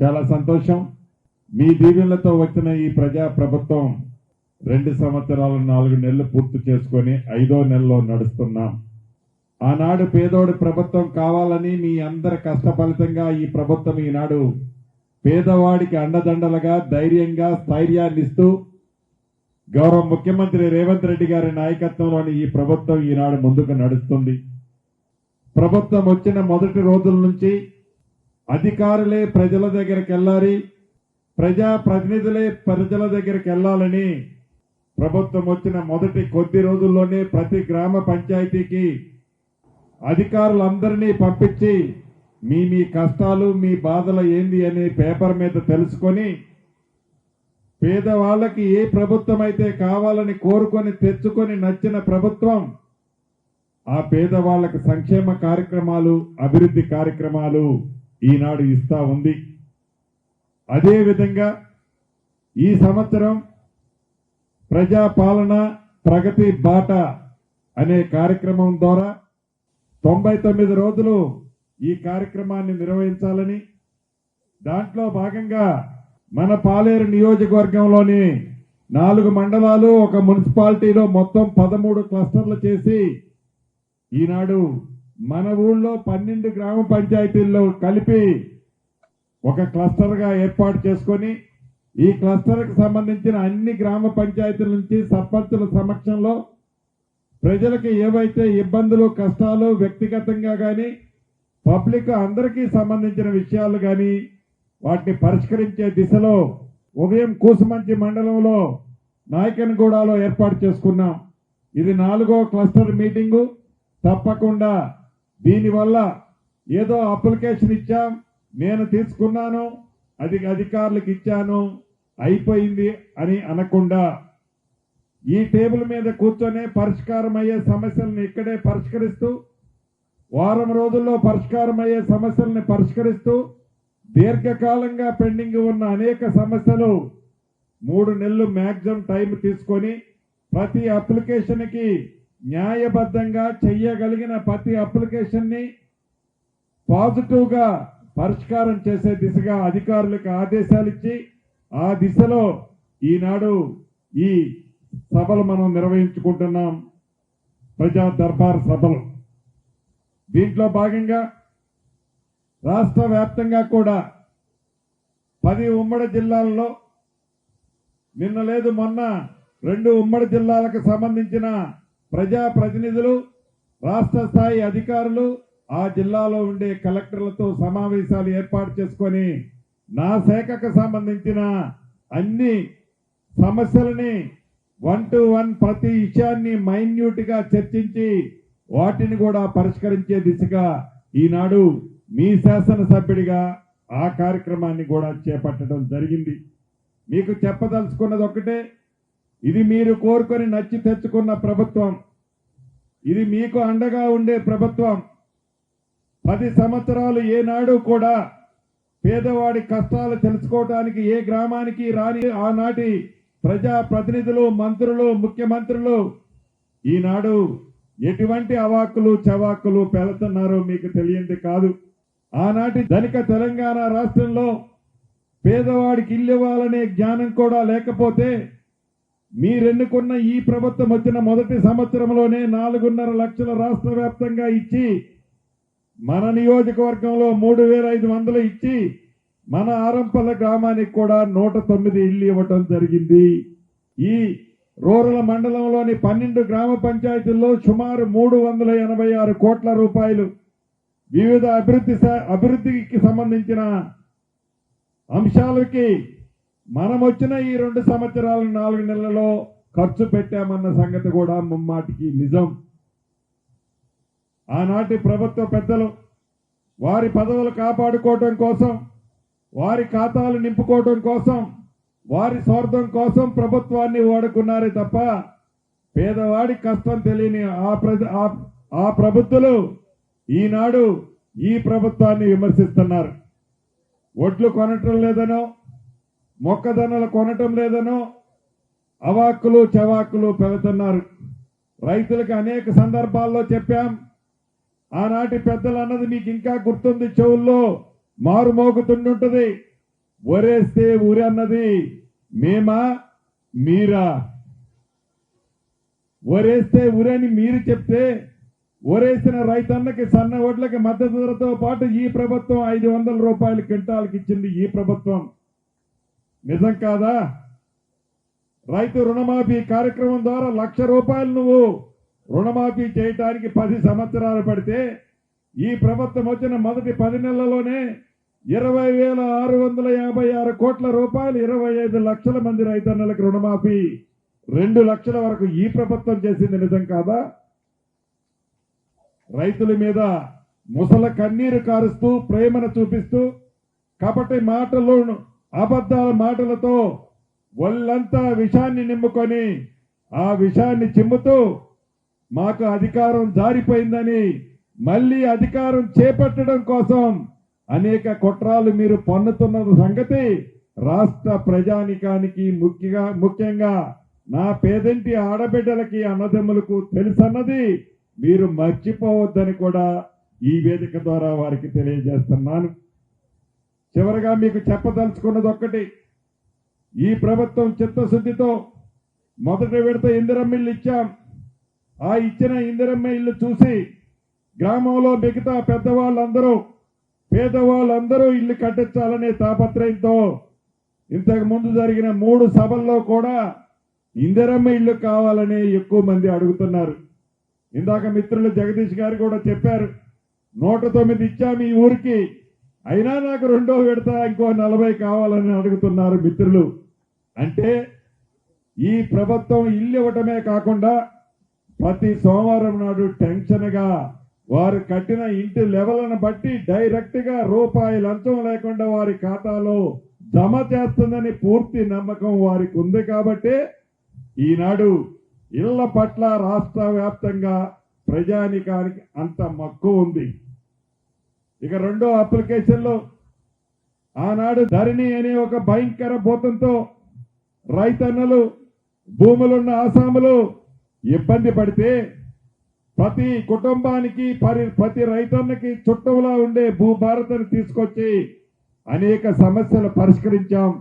చాలా సంతోషం. మీ దీవెనలతో వచ్చిన ఈ ప్రజా ప్రభుత్వం 2 సంవత్సరాలు 4 నెలలు పూర్తి చేసుకొని 5వ నెలలో నడుస్తున్నాం. ఆనాడు పేదోడి ప్రభుత్వం కావాలని మీ అందరి కష్ట ఫలితంగా ఈ ప్రభుత్వం ఈనాడు పేదవాడికి అండదండలుగా ధైర్యంగా స్థైర్యాన్ని ఇస్తూ గౌరవ ముఖ్యమంత్రి రేవంత్ రెడ్డి గారి నాయకత్వంలోని ఈ ప్రభుత్వం ఈనాడు ముందుకు నడుస్తుంది. ప్రభుత్వం వచ్చిన మొదటి రోజుల నుంచి అధికారులే ప్రజల దగ్గరికి వెళ్ళాలి, ప్రజా ప్రతినిధులే ప్రజల దగ్గరికి వెళ్ళాలని ప్రభుత్వం వచ్చిన మొదటి కొద్ది రోజుల్లోనే ప్రతి గ్రామ పంచాయతీకి అధికారులందరినీ పంపించి మీ కష్టాలు మీ బాధలు ఏంది అని పేపర్ మీద తెలుసుకొని పేదవాళ్ళకి ఏ ప్రభుత్వం అయితే కావాలని కోరుకొని తెచ్చుకొని నచ్చిన ప్రభుత్వం ఆ పేదవాళ్ళకి సంక్షేమ కార్యక్రమాలు అభివృద్ధి కార్యక్రమాలు ఈనాడు ఇస్తా ఉంది. అదేవిధంగా ఈ సంవత్సరం ప్రజాపాలన ప్రగతి బాట అనే కార్యక్రమం ద్వారా 99 రోజులు ఈ కార్యక్రమాన్ని నిర్వహించాలని, దాంట్లో భాగంగా మన పాలేరు నియోజకవర్గంలోని 4 మండలాలు ఒక మున్సిపాలిటీలో మొత్తం 13 క్లస్టర్లు చేసి ఈనాడు మన ఊళ్ళో 12 గ్రామ పంచాయతీల్లో కలిపి ఒక క్లస్టర్ గా ఏర్పాటు చేసుకొని ఈ క్లస్టర్ కు సంబంధించిన అన్ని గ్రామ పంచాయతీల నుంచి సర్పంచుల సమక్షంలో ప్రజలకు ఏవైతే ఇబ్బందులు కష్టాలు వ్యక్తిగతంగా గాని పబ్లిక్ అందరికీ సంబంధించిన విషయాలు గాని వాటిని పరిష్కరించే దిశలో ఉదయం కూసుమంచి మండలంలో నాయకనగూడలో ఏర్పాటు చేసుకున్నాం. ఇది 4వ క్లస్టర్ మీటింగు. తప్పకుండా దీనివల్ల ఏదో అప్లికేషన్ ఇచ్చాం, నేను తీసుకున్నాను, అది అధికారులకు ఇచ్చాను, అయిపోయింది అని అనకుండా ఈ టేబుల్ మీద కూర్చొని పరిష్కారం అయ్యే సమస్యలను ఇక్కడే పరిష్కరిస్తూ వారం రోజుల్లో పరిష్కారం అయ్యే సమస్యలను పరిష్కరిస్తూ దీర్ఘకాలంగా పెండింగ్ ఉన్న అనేక సమస్యలు 3 నెలలు మ్యాక్సిమం టైం తీసుకొని ప్రతి అప్లికేషన్ కి న్యాయబద్ధంగా చేయగలిగిన ప్రతి అప్లికేషన్ ని పాజిటివ్ గా పరిష్కారం చేసే దిశగా అధికారులకు ఆదేశాలు ఇచ్చి ఆ దిశలో ఈనాడు ఈ సభలు మనం నిర్వహించుకుంటున్నాం. ప్రజా దర్బార్ సభలు. దీంట్లో భాగంగా రాష్ట్ర వ్యాప్తంగా కూడా 10 ఉమ్మడి జిల్లాల్లో నిన్న లేదు మొన్న 2 ఉమ్మడి జిల్లాలకు సంబంధించిన ప్రజా ప్రతినిధులు రాష్ట్ర స్థాయి అధికారులు ఆ జిల్లాలో ఉండే కలెక్టర్లతో సమావేశాలు ఏర్పాటు చేసుకొని నా శాఖకు సంబంధించిన అన్ని సమస్యలని 1 to 1 ప్రతి విషయాన్ని మైన్యూట్ గా చర్చించి వాటిని కూడా పరిష్కరించే దిశగా ఈనాడు మీ శాసనసభ్యుడిగా ఆ కార్యక్రమాన్ని కూడా చేపట్టడం జరిగింది. మీకు చెప్పదలుచుకున్నది ఒకటే, ఇది మీరు కోరుకొని నచ్చి తెచ్చుకున్న ప్రభుత్వం, ఇది మీకు అండగా ఉండే ప్రభుత్వం. 10 సంవత్సరాలు ఏనాడు కూడా పేదవాడి కష్టాలు తెలుసుకోవడానికి ఏ గ్రామానికి రాని ఆనాటి ప్రజా ప్రతినిధులు మంత్రులు ముఖ్యమంత్రులు ఈనాడు ఎటువంటి అవాక్కులు చవాకులు పెడుతున్నారో మీకు తెలియంది కాదు. ఆనాటి ధనిక తెలంగాణ రాష్ట్రంలో పేదవాడికి ఇల్లు ఇవ్వాలనే జ్ఞానం కూడా లేకపోతే మీరెన్నుకున్న ఈ ప్రభుత్వం వచ్చిన మొదటి సంవత్సరంలోనే 4.5 లక్షల రాష్ట్ర వ్యాప్తంగా ఇచ్చి మన నియోజకవర్గంలో 3,500 ఇచ్చి మన ఆరంపల్ల గ్రామానికి కూడా 109 ఇళ్లు ఇవ్వటం జరిగింది. ఈ రూరల్ మండలంలోని 12 గ్రామ పంచాయతీల్లో సుమారు 386 కోట్ల రూపాయలు వివిధ అభివృద్ధికి సంబంధించిన అంశాలకి మనం వచ్చిన ఈ 2 సంవత్సరాలు 4 నెలలలో ఖర్చు పెట్టామన్న సంగతి కూడా ముమ్మాటికి నిజం. ఆనాటి ప్రభుత్వ పెద్దలు వారి పదవులు కాపాడుకోవడం కోసం, వారి ఖాతాలు నింపుకోవడం కోసం, వారి స్వార్థం కోసం ప్రభుత్వాన్ని వాడుకున్నారే తప్ప పేదవాడి కష్టం తెలియని ఆ ప్రభుత్వాలు ఈనాడు ఈ ప్రభుత్వాన్ని విమర్శిస్తున్నారు. ఒడ్లు కొనటం లేదనో, మొక్కజొన్నలు కొనటం లేదనో అవాక్కులు చవాకులు పెడుతున్నారు. రైతులకు అనేక సందర్భాల్లో చెప్పాం. ఆనాటి పెద్దలు అన్నది మీకు ఇంకా గుర్తుంది, చెవుల్లో మారు మోగుతుండుంటది. ఒరేస్తే ఊరి అన్నది మేమా మీరా? ఒరేస్తే ఊరని మీరు చెప్తే ఒరేసిన రైతన్నకి సన్న ఓట్లకి మద్దతు ధరతో పాటు ఈ ప్రభుత్వం 500 రూపాయలు క్వింటాల్కి ఇచ్చింది. ఈ ప్రభుత్వం నిజం కాదా? రైతు రుణమాఫీ కార్యక్రమం ద్వారా 1,00,000 రూపాయలు నువ్వు రుణమాఫీ చేయడానికి 10 సంవత్సరాలు పడితే ఈ ప్రభుత్వం వచ్చిన మొదటి 10 నెలల్లోనే 20,656 కోట్ల రూపాయలు 25 లక్షల మంది రైతన్నలకు రుణమాఫీ 2 లక్షల వరకు ఈ ప్రభుత్వం చేసింది. నిజం కాదా? రైతుల మీద ముసల కన్నీరు కారుస్తూ ప్రేమను చూపిస్తూ కపటి మాటలు అబద్ధాల మాటలతో ఒళ్ళంతా విషాన్ని నింపుకొని ఆ విషాన్ని చిమ్ముతూ మాకు అధికారం జారిపోయిందని మళ్ళీ అధికారం చేపట్టడం కోసం అనేక కుట్రాలు మీరు పన్నుతున్న సంగతి రాష్ట్ర ప్రజానికానికి ముఖ్యంగా నా పేదంటి ఆడబిడ్డలకి అన్నదమ్ములకు తెలుసన్నది మీరు మర్చిపోవద్దని కూడా ఈ వేదిక ద్వారా వారికి తెలియజేస్తున్నాను. చివరగా మీకు చెప్పదలుచుకున్నది ఒక్కటి, ఈ ప్రభుత్వం చిత్తశుద్ధితో మొదటి విడత ఇందిరమ్మ ఇల్లు ఇచ్చాం. ఆ ఇచ్చిన ఇందిరమ్మ ఇల్లు చూసి గ్రామంలో మిగతా పెద్దవాళ్ళందరూ పేదవాళ్ళందరూ ఇల్లు కట్టించాలనే తాపత్రయంతో ఇంతకు ముందు జరిగిన 3 సభల్లో కూడా ఇందిరమ్మ ఇల్లు కావాలని ఎక్కువ మంది అడుగుతున్నారు. ఇందాక మిత్రులు జగదీష్ గారు కూడా చెప్పారు, 109 ఇచ్చాము ఈ ఊరికి, అయినా నాకు రెండో విడత ఇంకో 40 కావాలని అడుగుతున్నారు మిత్రులు. అంటే ఈ ప్రభుత్వం ఇల్లు ఇవ్వటమే కాకుండా ప్రతి సోమవారం నాడు టెన్షన్ గా వారు కట్టిన ఇంటి లెవెల్ను బట్టి డైరెక్ట్ గా రూపాయి లంచం లేకుండా వారి ఖాతాలో జమ చేస్తుందని పూర్తి నమ్మకం వారికి ఉంది. కాబట్టి ఈనాడు ఇళ్ల పట్ల రాష్ట్ర వ్యాప్తంగా ప్రజానికానికి అంత మక్కువ ఉంది. ఇక రెండో అప్లికేషన్లో ఆనాడు ధరణి అనే ఒక భయంకర భూతంతో రైతన్నలు భూములున్న ఆసాములు ఇబ్బంది పడితే ప్రతి కుటుంబానికి ప్రతి రైతన్నకి చుట్టంలా ఉండే భూభారతను తీసుకొచ్చి అనేక సమస్యలు పరిష్కరించాం.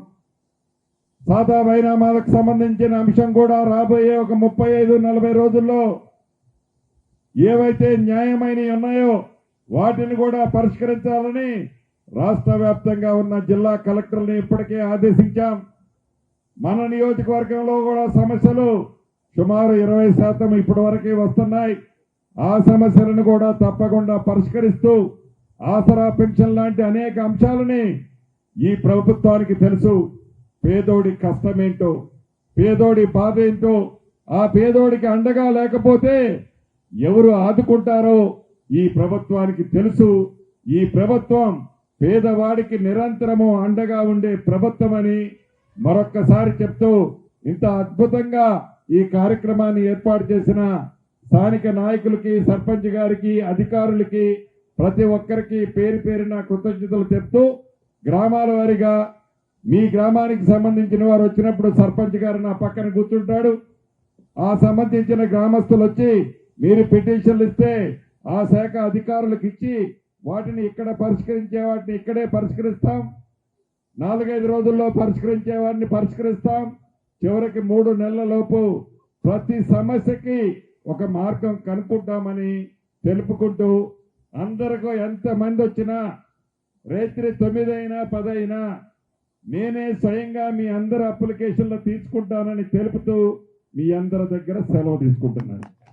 సాదా వైనామాలకు సంబంధించిన అంశం కూడా రాబోయే ఒక 35-40 రోజుల్లో ఏవైతే న్యాయమైనవి ఉన్నాయో వాటిని కూడా పరిష్కరించాలని రాష్ట్ర వ్యాప్తంగా ఉన్న జిల్లా కలెక్టర్ని ఇప్పటికే ఆదేశించాం. మన నియోజకవర్గంలో కూడా సమస్యలు సుమారు 20% ఇప్పటి వరకే వస్తున్నాయి. ఆ సమస్యలను కూడా తప్పకుండా పరిష్కరిస్తూ ఆసరా పెన్షన్ లాంటి అనేక అంశాలని ఈ ప్రభుత్వానికి తెలుసు. పేదోడి కష్టమేంటో, పేదోడి బాధ ఏంటో, ఆ పేదోడికి అండగా లేకపోతే ఎవరు ఆదుకుంటారో ఈ ప్రభుత్వానికి తెలుసు. ఈ ప్రభుత్వం పేదవాడికి నిరంతరము అండగా ఉండే ప్రభుత్వం అని మరొక్కసారి చెప్తూ ఇంత అద్భుతంగా ఈ కార్యక్రమాన్ని ఏర్పాటు చేసిన స్థానిక నాయకులకి, సర్పంచ్ గారికి, అధికారులకి ప్రతి ఒక్కరికి పేరు పేరున కృతజ్ఞతలు చెప్తూ గ్రామాల వారీగా మీ గ్రామానికి సంబంధించిన వారు వచ్చినప్పుడు సర్పంచ్ గారు నా పక్కన కూర్చుంటాడు. ఆ సంబంధించిన గ్రామస్తులు వచ్చి మీరు పిటిషన్లు ఇస్తే ఆ శాఖ అధికారులకు ఇచ్చి వాటిని ఇక్కడ పరిష్కరించే వాటిని ఇక్కడే పరిష్కరిస్తాం. 4-5 రోజుల్లో పరిష్కరించే వాటిని పరిష్కరిస్తాం. చివరికి 3 నెలల లోపు ప్రతి సమస్యకి ఒక మార్గం కనుక్కుంటామని తెలుపుకుంటూ అందరికీ ఎంతమంది వచ్చినా రాత్రి 9 అయినా 10 అయినా నేనే స్వయంగా మీ అందరి అప్లికేషన్లు తీసుకుంటానని తెలుపుతూ మీ అందరి దగ్గర సెలవు తీసుకుంటున్నాను.